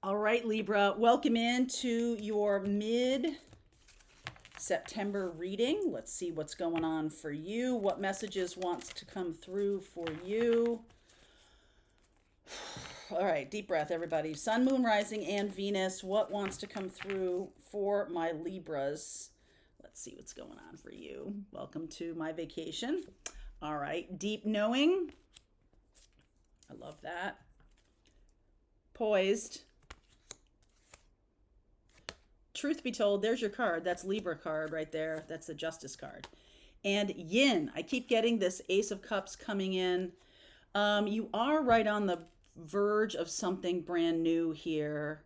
All right, Libra, welcome into your mid-September reading. Let's see what's going on for you. What messages wants to come through for you? All right, deep breath, everybody. Sun, moon, rising, and Venus. What wants to come through for my Libras? Let's see what's going on for you. Welcome to my vacation. All right, deep knowing. I love that. Poised. Truth be told, there's your card. That's Libra card right there. That's the Justice card. And Yin. I keep getting this Ace of Cups coming in. You are right on the verge of something brand new here.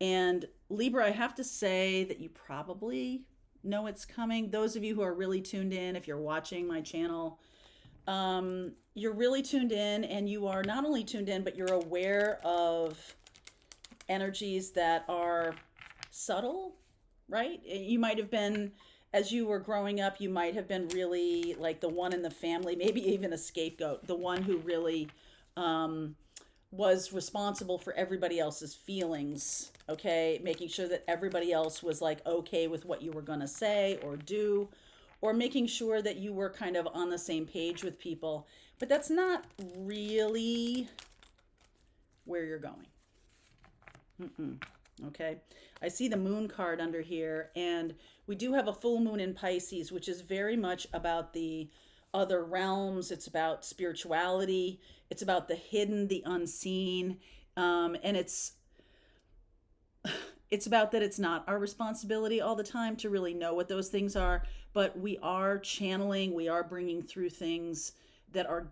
And Libra, I have to say that you probably know it's coming. Those of you who are really tuned in, if you're watching my channel, you're really tuned in, and you are not only tuned in, but you're aware of energies that are subtle, right? You might have been, as you were growing up, you might have been really like the one in the family, maybe even a scapegoat, the one who really was responsible for everybody else's feelings, okay? Making sure that everybody else was like okay with what you were going to say or do, or making sure that you were kind of on the same page with people. But that's not really where you're going. Okay, I see the moon card under here, and we do have a full moon in Pisces, which is very much about the other realms. It's about spirituality. It's about the hidden, the unseen, and it's about that it's not our responsibility all the time to really know what those things are, but we are channeling, we are bringing through things that are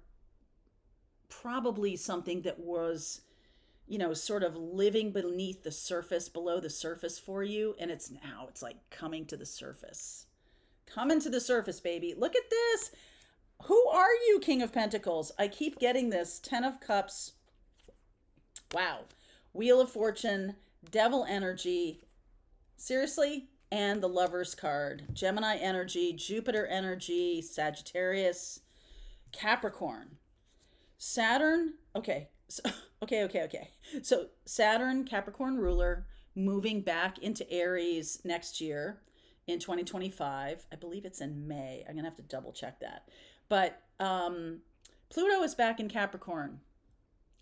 probably something that was, you know, sort of living beneath the surface, below the surface for you. And it's like coming to the surface. Coming to the surface, baby. Look at this. Who are you, King of Pentacles? I keep getting this. 10 of Cups. Wow. Wheel of Fortune. Devil energy. Seriously? And the Lover's card. Gemini energy. Jupiter energy. Sagittarius. Capricorn. Saturn. Okay. Okay. So Saturn, Capricorn ruler, moving back into Aries next year in 2025. I believe it's in May. I'm going to have to double check that. But Pluto is back in Capricorn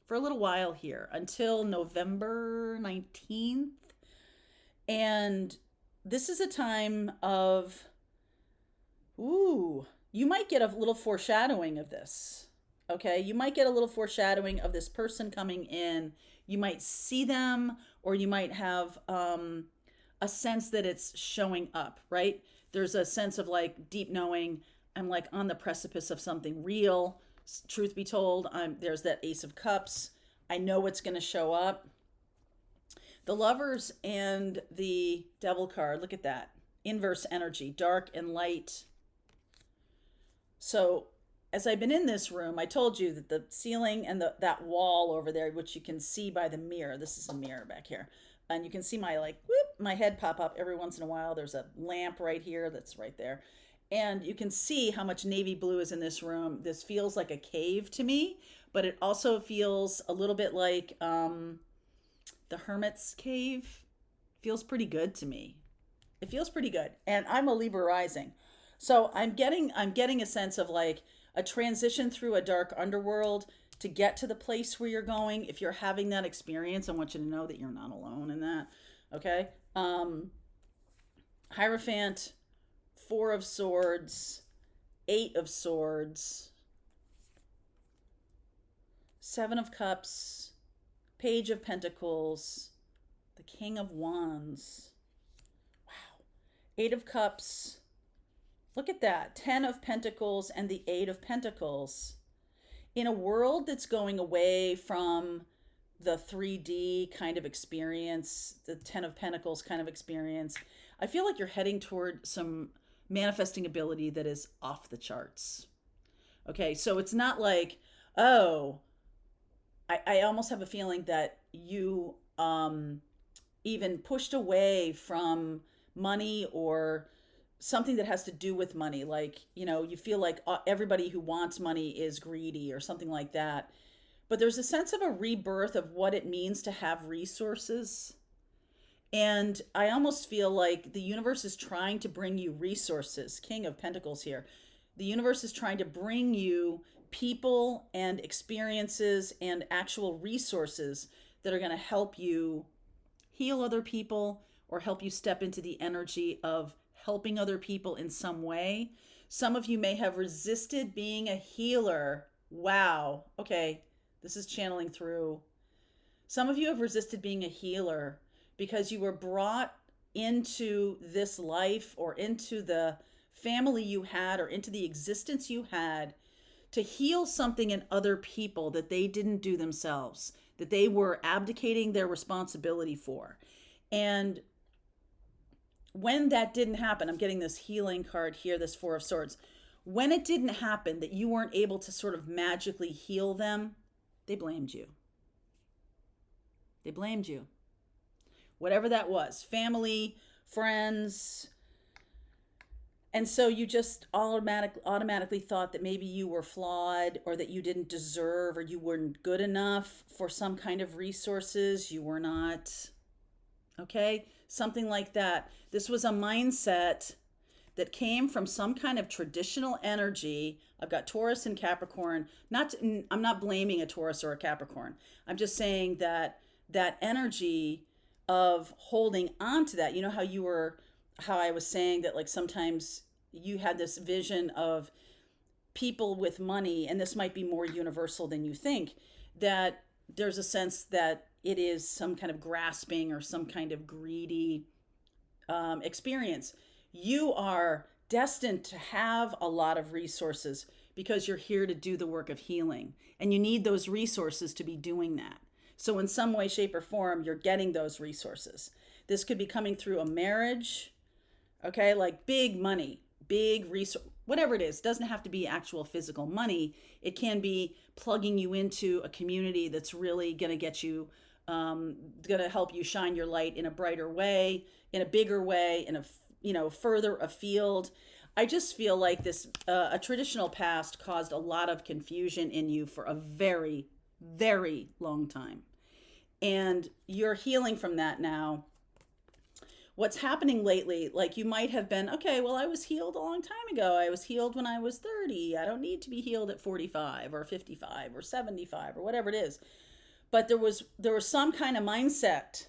for a little while here until November 19th. And this is a time of, you might get a little foreshadowing of this. Okay, you might get a little foreshadowing of this person coming in. You might see them, or you might have a sense that it's showing up, right? There's a sense of like deep knowing. I'm like on the precipice of something real. Truth be told, there's that Ace of Cups. I know it's going to show up. The Lovers and the Devil card, look at that. Inverse energy, dark and light. So as I've been in this room, I told you that the ceiling and that wall over there, which you can see by the mirror, this is a mirror back here, and you can see my head pop up every once in a while. There's a lamp right here that's right there. And you can see how much navy blue is in this room. This feels like a cave to me, but it also feels a little bit like the Hermit's Cave. Feels pretty good to me. It feels pretty good. And I'm a Libra rising. So I'm getting a sense of like a transition through a dark underworld to get to the place where you're going. If you're having that experience, I want you to know that you're not alone in that. Okay. Hierophant, 4 of Swords, 8 of Swords, 7 of Cups, Page of Pentacles, the King of Wands. Wow. 8 of Cups. Look at that. 10 of Pentacles and the 8 of Pentacles. In a world that's going away from the 3D kind of experience, the 10 of Pentacles kind of experience, I feel like you're heading toward some manifesting ability that is off the charts. Okay, so it's not like, I almost have a feeling that you even pushed away from money or something that has to do with money. Like, you know, you feel like everybody who wants money is greedy or something like that. but there's a sense of a rebirth of what it means to have resources. And I almost feel like the universe is trying to bring you resources. King of Pentacles here. The universe is trying to bring you people and experiences and actual resources that are going to help you heal other people or help you step into the energy of helping other people in some way. Some of you may have resisted being a healer. Wow. Okay. This is channeling through. Some of you have resisted being a healer because you were brought into this life or into the family you had or into the existence you had to heal something in other people that they didn't do themselves, that they were abdicating their responsibility for. And when that didn't happen, I'm getting this healing card here, this Four of Swords. When it didn't happen, that you weren't able to sort of magically heal them, they blamed you. They blamed you. Whatever that was, family, friends. And so you just automatically thought that maybe you were flawed or that you didn't deserve or you weren't good enough for some kind of resources. You were not. Okay? Something like that. This was a mindset that came from some kind of traditional energy. I've got Taurus and Capricorn. I'm not blaming a Taurus or a Capricorn. I'm just saying that that energy of holding on to that, you know how I was saying that like sometimes you had this vision of people with money, and this might be more universal than you think, that there's a sense that it is some kind of grasping or some kind of greedy experience. You are destined to have a lot of resources because you're here to do the work of healing, and you need those resources to be doing that. So in some way, shape, or form, you're getting those resources. This could be coming through a marriage, okay, like big money, big resource, whatever it is. It doesn't have to be actual physical money. It can be plugging you into a community that's really going to get you, going to help you shine your light in a brighter way, in a bigger way, in a, further afield. I just feel like this, a traditional past caused a lot of confusion in you for a very, very long time. And you're healing from that now. What's happening lately, like you might have been, okay, well, I was healed a long time ago. I was healed when I was 30. I don't need to be healed at 45 or 55 or 75 or whatever it is. But there was some kind of mindset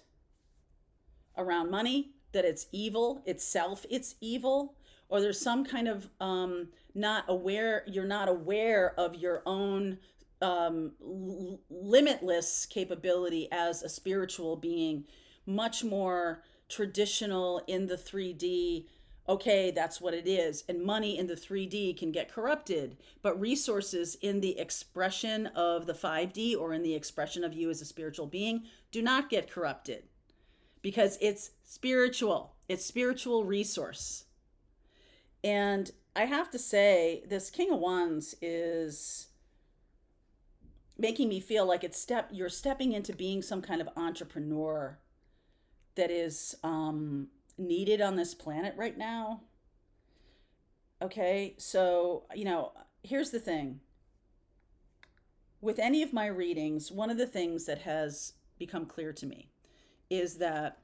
around money that it's evil, itself, it's evil, or there's some kind of you're not aware of your own limitless capability as a spiritual being, much more traditional in the 3D. Okay, that's what it is. And money in the 3D can get corrupted, but resources in the expression of the 5D or in the expression of you as a spiritual being do not get corrupted because it's spiritual. It's spiritual resource. And I have to say, this King of Wands is making me feel like you're stepping into being some kind of entrepreneur that is needed on this planet right now. Okay, so, here's the thing. With any of my readings, one of the things that has become clear to me is that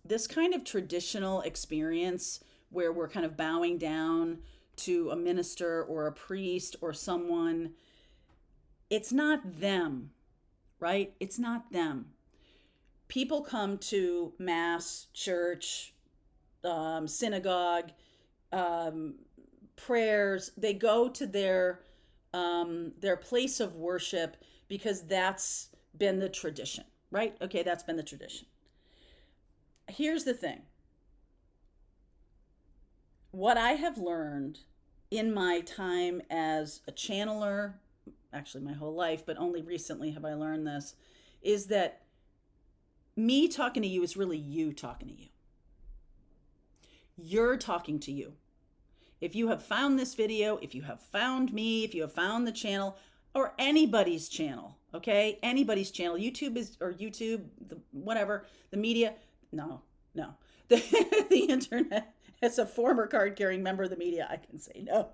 this kind of traditional experience where we're kind of bowing down to a minister or a priest or someone, it's not them, right? It's not them. People come to mass, church, synagogue, prayers. They go to their place of worship because that's been the tradition, right? Okay, that's been the tradition. Here's the thing. What I have learned in my time as a channeler, actually my whole life, but only recently have I learned this, is that me talking to you is really you talking to you. You're talking to you. If you have found this video, if you have found me, if you have found the channel, or anybody's channel, okay? Anybody's channel, YouTube, whatever, the media, no. The internet, as a former card-carrying member of the media, I can say no.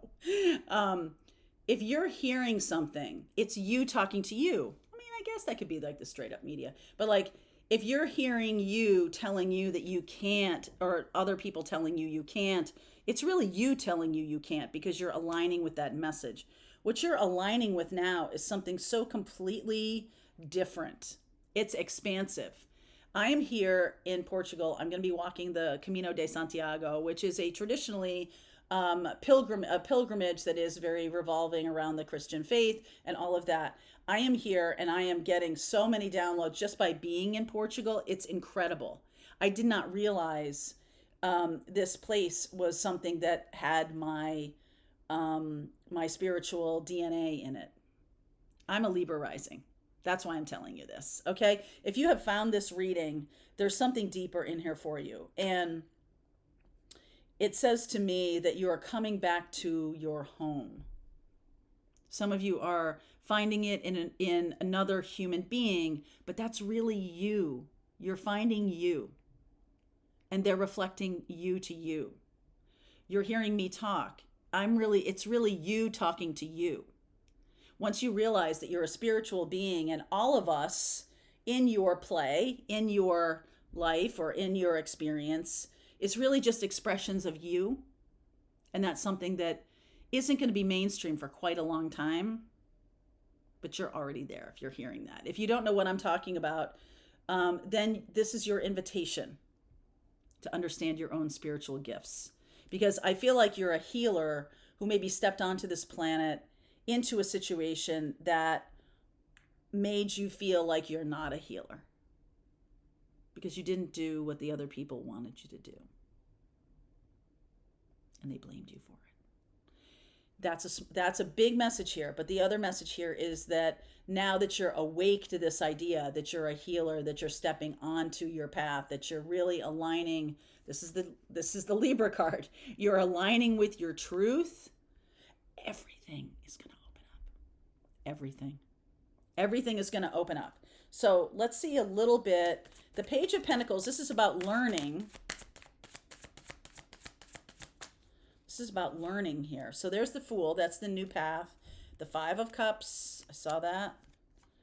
if you're hearing something, it's you talking to you. I mean, I guess that could be like the straight up media, but like if you're hearing you telling you that you can't, or other people telling you you can't, it's really you telling you you can't because you're aligning with that message. What you're aligning with now is something so completely different. It's expansive. I am here in Portugal. I'm going to be walking the Camino de Santiago, which is a traditionally a pilgrimage that is very revolving around the Christian faith and all of that. I am here and I am getting so many downloads just by being in Portugal. It's incredible. I did not realize this place was something that had my spiritual DNA in it. I'm a Libra rising. That's why I'm telling you this. Okay. If you have found this reading, there's something deeper in here for you. And it says to me that you are coming back to your home. Some of you are finding it in another human being, but that's really you. You're finding you. And they're reflecting you to you. You're hearing me talk. It's really you talking to you. Once you realize that you're a spiritual being, and all of us in your play, in your life, or in your experience, is really just expressions of you. And that's something that isn't going to be mainstream for quite a long time, but you're already there if you're hearing that. If you don't know what I'm talking about, then this is your invitation to understand your own spiritual gifts. Because I feel like you're a healer who maybe stepped onto this planet into a situation that made you feel like you're not a healer because you didn't do what the other people wanted you to do. And they blamed you for it. That's a big message here. But the other message here is that now that you're awake to this idea that you're a healer, that you're stepping onto your path, that you're really aligning, this is the Libra card. You're aligning with your truth. Everything is going to open up. Everything is going to open up. So let's see a little bit. The Page of Pentacles, this is about learning. This is about learning here. So there's the Fool. That's the new path. The Five of Cups. I saw that.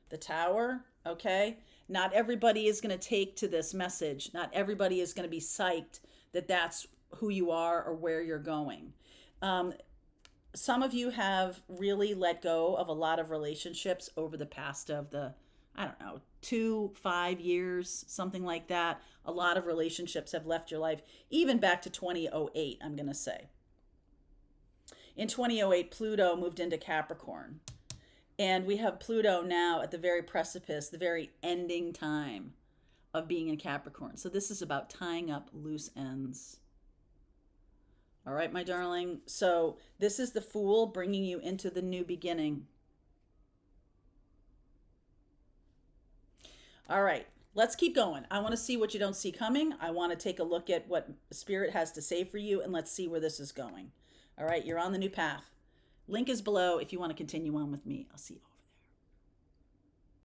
The Tower. Okay. Not everybody is going to take to this message. Not everybody is going to be psyched that that's who you are or where you're going. Some of you have really let go of a lot of relationships over the past of the, 2-5 years, something like that. A lot of relationships have left your life, even back to 2008, I'm going to say. In 2008, Pluto moved into Capricorn. And we have Pluto now at the very precipice, the very ending time of being in Capricorn. So this is about tying up loose ends. All right, my darling. So this is the Fool bringing you into the new beginning. All right, let's keep going. I want to see what you don't see coming. I want to take a look at what Spirit has to say for you, and let's see where this is going. All right, you're on the new path. Link is below if you want to continue on with me. I'll see you all.